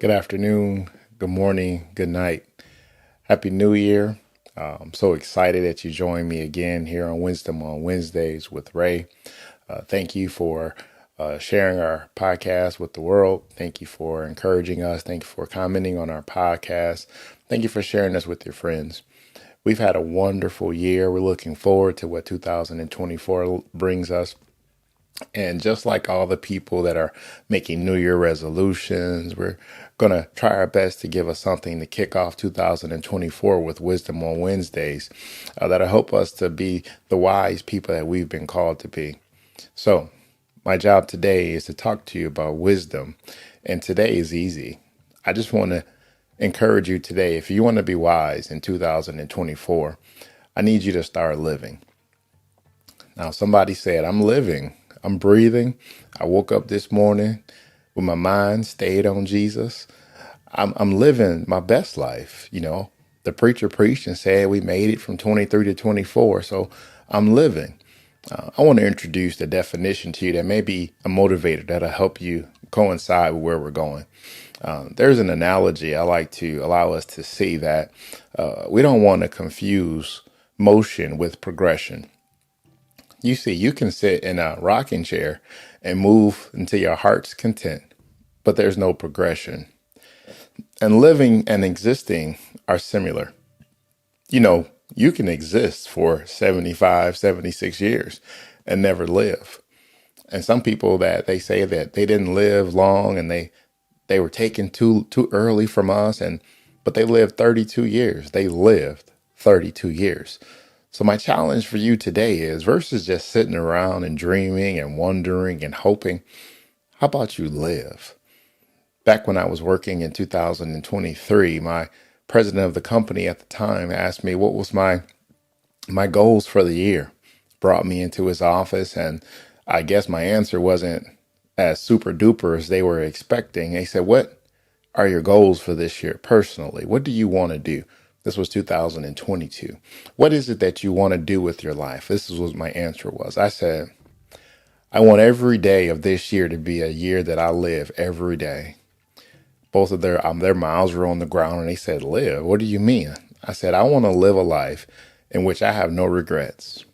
Good afternoon, good morning, good night. Happy New Year. I'm so excited that you joined me again here on Wisdom on Wednesdays with Ray. Thank you for sharing our podcast with the world. Thank you for encouraging us. Thank you for commenting on our podcast. Thank you for sharing us with your friends. We've had a wonderful year. We're looking forward to what 2024 brings us. And just like all the people that are making New Year resolutions, we're going to try our best to give us something to kick off 2024 with Wisdom on Wednesdays that'll help us to be the wise people that we've been called to be. So, my job today is to talk to you about wisdom. And today is easy. I just want to encourage you today, if you want to be wise in 2024, I need you to start living. Now, somebody said, I'm living, I'm breathing. I woke up this morning with my mind stayed on Jesus. I'm living my best life. The preacher preached and said we made it from 23 to 24. So I'm living. I want to introduce the definition to you that may be a motivator that'll help you coincide with where we're going. There's an analogy I like to allow us to see that we don't want to confuse motion with progression. You see, you can sit in a rocking chair and move until your heart's content, but there's no progression. And living and existing are similar. You can exist for 75, 76 years and never live. And some people that they say that they didn't live long and they were taken too early from us, but they lived 32 years. They lived 32 years. So my challenge for you today is, versus just sitting around and dreaming and wondering and hoping, how about you live? Back when I was working in 2023, my president of the company at the time asked me what was my goals for the year. Brought me into his office, and I guess my answer wasn't as super duper as they were expecting. He said, "What are your goals for this year personally? What do you want to do?" This was 2022. What is it that you want to do with your life? This is what my answer was. I said, I want every day of this year to be a year that I live every day. Both of their mouths were on the ground and they said, "Live? What do you mean?" I said, I want to live a life in which I have no regrets.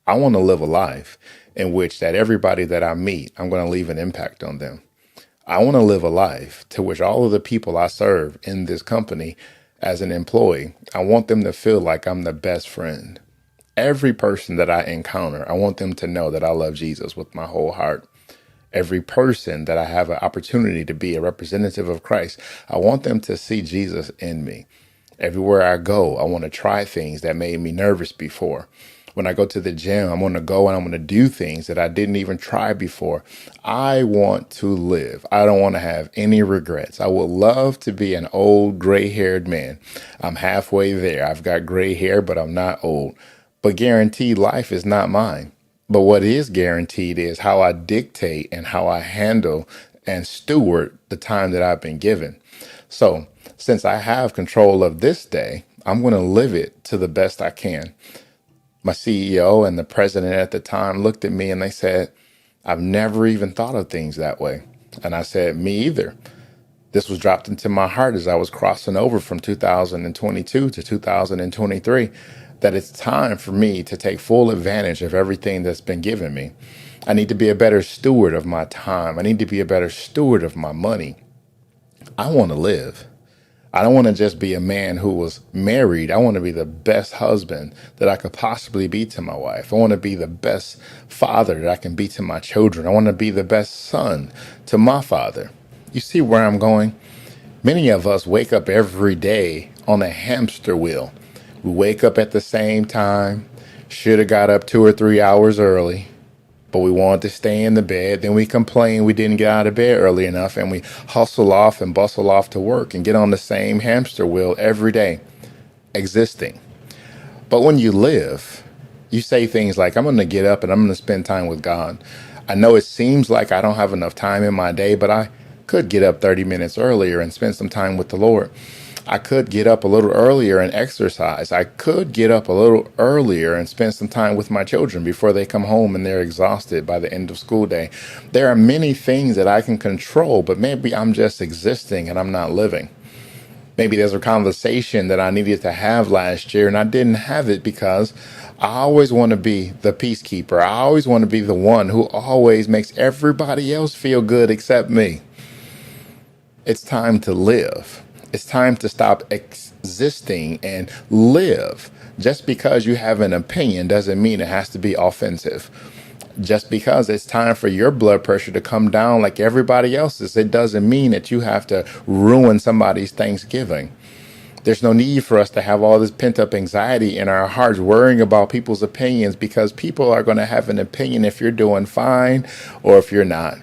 I want to live a life in which that everybody that I meet, I'm going to leave an impact on them. I want to live a life to which all of the people I serve in this company as an employee, I want them to feel like I'm the best friend. Every person that I encounter, I want them to know that I love Jesus with my whole heart. Every person that I have an opportunity to be a representative of Christ, I want them to see Jesus in me. Everywhere I go, I want to try things that made me nervous before. When I go to the gym, I'm going to go and I'm going to do things that I didn't even try before. I want to live. I don't want to have any regrets. I would love to be an old gray-haired man. I'm halfway there. I've got gray hair, but I'm not old. But guaranteed life is not mine. But what is guaranteed is how I dictate and how I handle and steward the time that I've been given. So since I have control of this day, I'm going to live it to the best I can. My CEO and the president at the time looked at me and they said, "I've never even thought of things that way." And I said, "Me either." This was dropped into my heart as I was crossing over from 2022 to 2023, that it's time for me to take full advantage of everything that's been given me. I need to be a better steward of my time. I need to be a better steward of my money. I want to live. I don't want to just be a man who was married. I want to be the best husband that I could possibly be to my wife. I want to be the best father that I can be to my children. I want to be the best son to my father. You see where I'm going? Many of us wake up every day on a hamster wheel. We wake up at the same time, should have got up 2 or 3 hours early, but we wanted to stay in the bed. Then we complain we didn't get out of bed early enough, and we hustle off and bustle off to work and get on the same hamster wheel every day, existing. But when you live, you say things like, I'm going to get up and I'm going to spend time with God. I know it seems like I don't have enough time in my day, but I could get up 30 minutes earlier and spend some time with the Lord. I could get up a little earlier and exercise. I could get up a little earlier and spend some time with my children before they come home and they're exhausted by the end of school day. There are many things that I can control, but maybe I'm just existing and I'm not living. Maybe there's a conversation that I needed to have last year and I didn't have it because I always want to be the peacekeeper. I always want to be the one who always makes everybody else feel good except me. It's time to live. It's time to stop existing and live. Just because you have an opinion doesn't mean it has to be offensive. Just because it's time for your blood pressure to come down like everybody else's, it doesn't mean that you have to ruin somebody's Thanksgiving. There's no need for us to have all this pent up anxiety in our hearts, worrying about people's opinions, because people are going to have an opinion if you're doing fine or if you're not.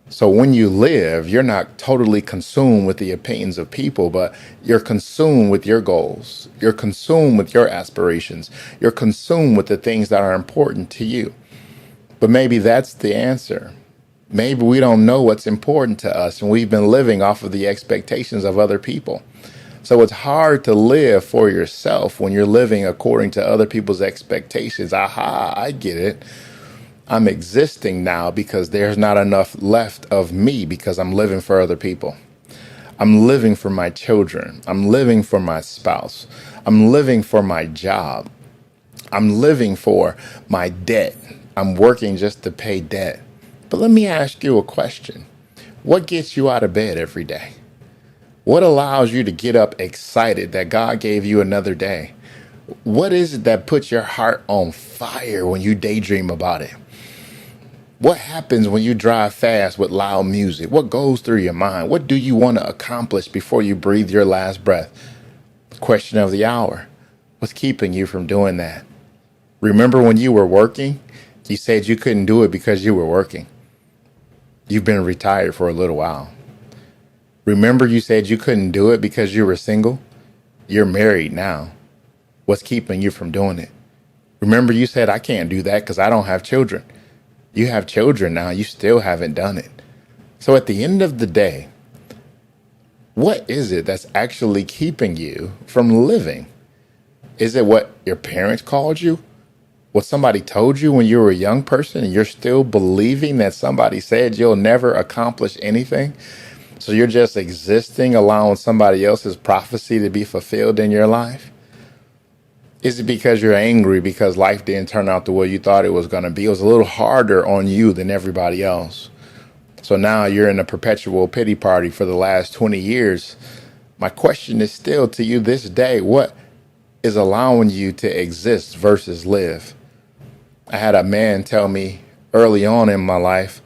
So when you live, you're not totally consumed with the opinions of people, but you're consumed with your goals. You're consumed with your aspirations. You're consumed with the things that are important to you. But maybe that's the answer. Maybe we don't know what's important to us, and we've been living off of the expectations of other people. So it's hard to live for yourself when you're living according to other people's expectations. Aha, I get it. I'm existing now because there's not enough left of me because I'm living for other people. I'm living for my children. I'm living for my spouse. I'm living for my job. I'm living for my debt. I'm working just to pay debt. But let me ask you a question. What gets you out of bed every day? What allows you to get up excited that God gave you another day? What is it that puts your heart on fire when you daydream about it? What happens when you drive fast with loud music? What goes through your mind? What do you want to accomplish before you breathe your last breath? Question of the hour. What's keeping you from doing that? Remember when you were working? You said you couldn't do it because you were working. You've been retired for a little while. Remember you said you couldn't do it because you were single? You're married now. What's keeping you from doing it? Remember you said, I can't do that because I don't have children. You have children now. You still haven't done it. So at the end of the day, what is it that's actually keeping you from living? Is it what your parents called you? What somebody told you when you were a young person and you're still believing that somebody said you'll never accomplish anything? So you're just existing, allowing somebody else's prophecy to be fulfilled in your life? Is it because you're angry because life didn't turn out the way you thought it was going to be? It was a little harder on you than everybody else. So now you're in a perpetual pity party for the last 20 years. My question is still to you this day, what is allowing you to exist versus live? I had a man tell me early on in my life,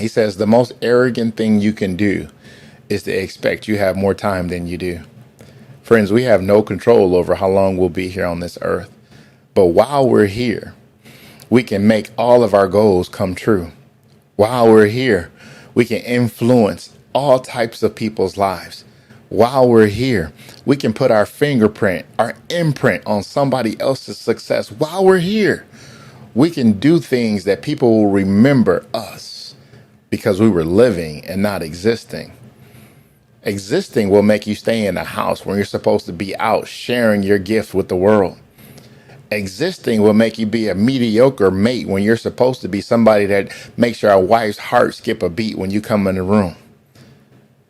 he says, the most arrogant thing you can do is to expect you have more time than you do. Friends, we have no control over how long we'll be here on this earth. But while we're here, we can make all of our goals come true. While we're here, we can influence all types of people's lives. While we're here, we can put our fingerprint, our imprint on somebody else's success. While we're here, we can do things that people will remember us because we were living and not existing. Existing will make you stay in the house when you're supposed to be out sharing your gift with the world. Existing will make you be a mediocre mate when you're supposed to be somebody that makes your wife's heart skip a beat when you come in the room.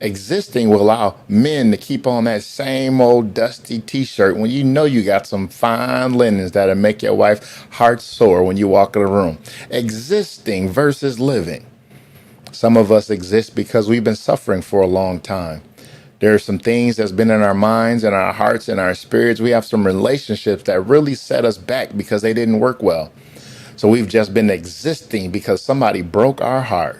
Existing will allow men to keep on that same old dusty t-shirt when you know you got some fine linens that'll make your wife's heart soar when you walk in the room. Existing versus living. Some of us exist because we've been suffering for a long time. There are some things that's been in our minds and our hearts and our spirits. We have some relationships that really set us back because they didn't work well. So we've just been existing because somebody broke our heart.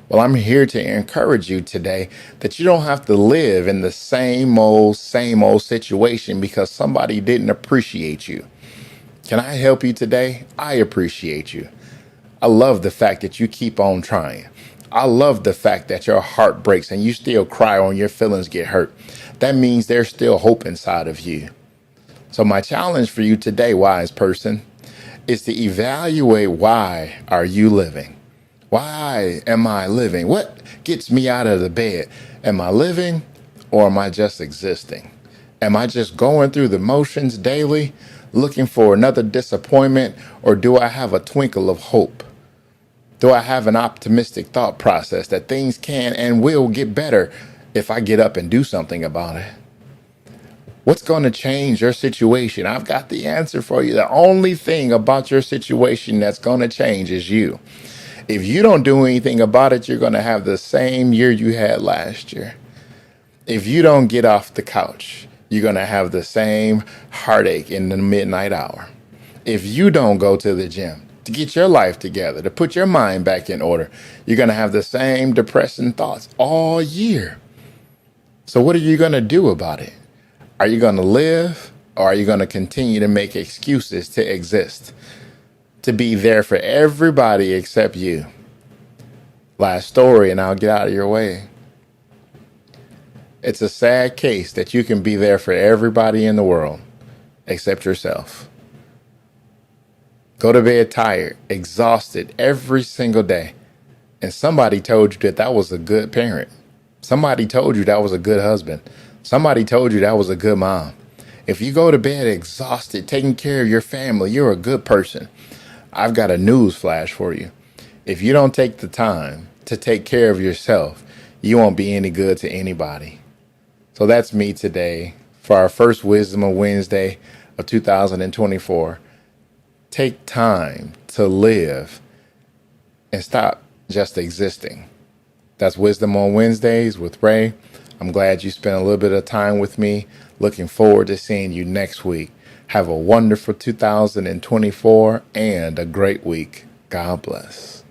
Well, I'm here to encourage you today that you don't have to live in the same old situation because somebody didn't appreciate you. Can I help you today? I appreciate you. I love the fact that you keep on trying. I love the fact that your heart breaks and you still cry when your feelings get hurt. That means there's still hope inside of you. So my challenge for you today, wise person, is to evaluate, why are you living? Why am I living? What gets me out of the bed? Am I living or am I just existing? Am I just going through the motions daily, looking for another disappointment, or do I have a twinkle of hope? Do I have an optimistic thought process that things can and will get better if I get up and do something about it? What's going to change your situation? I've got the answer for you. The only thing about your situation that's going to change is you. If you don't do anything about it, you're going to have the same year you had last year. If you don't get off the couch, you're going to have the same heartache in the midnight hour. If you don't go to the gym to get your life together, to put your mind back in order, you're going to have the same depressing thoughts all year. So what are you going to do about it? Are you going to live, or are you going to continue to make excuses to exist, to be there for everybody except you? Last story, and I'll get out of your way. It's a sad case that you can be there for everybody in the world except yourself. Go to bed tired, exhausted every single day. And somebody told you that that was a good parent. Somebody told you that was a good husband. Somebody told you that was a good mom. If you go to bed exhausted, taking care of your family, you're a good person. I've got a news flash for you. If you don't take the time to take care of yourself, you won't be any good to anybody. So that's me today for our first Wisdom of Wednesday of 2024. Take time to live and stop just existing. That's Wisdom on Wednesdays with Ray. I'm glad you spent a little bit of time with me. Looking forward to seeing you next week. Have a wonderful 2024 and a great week. God bless.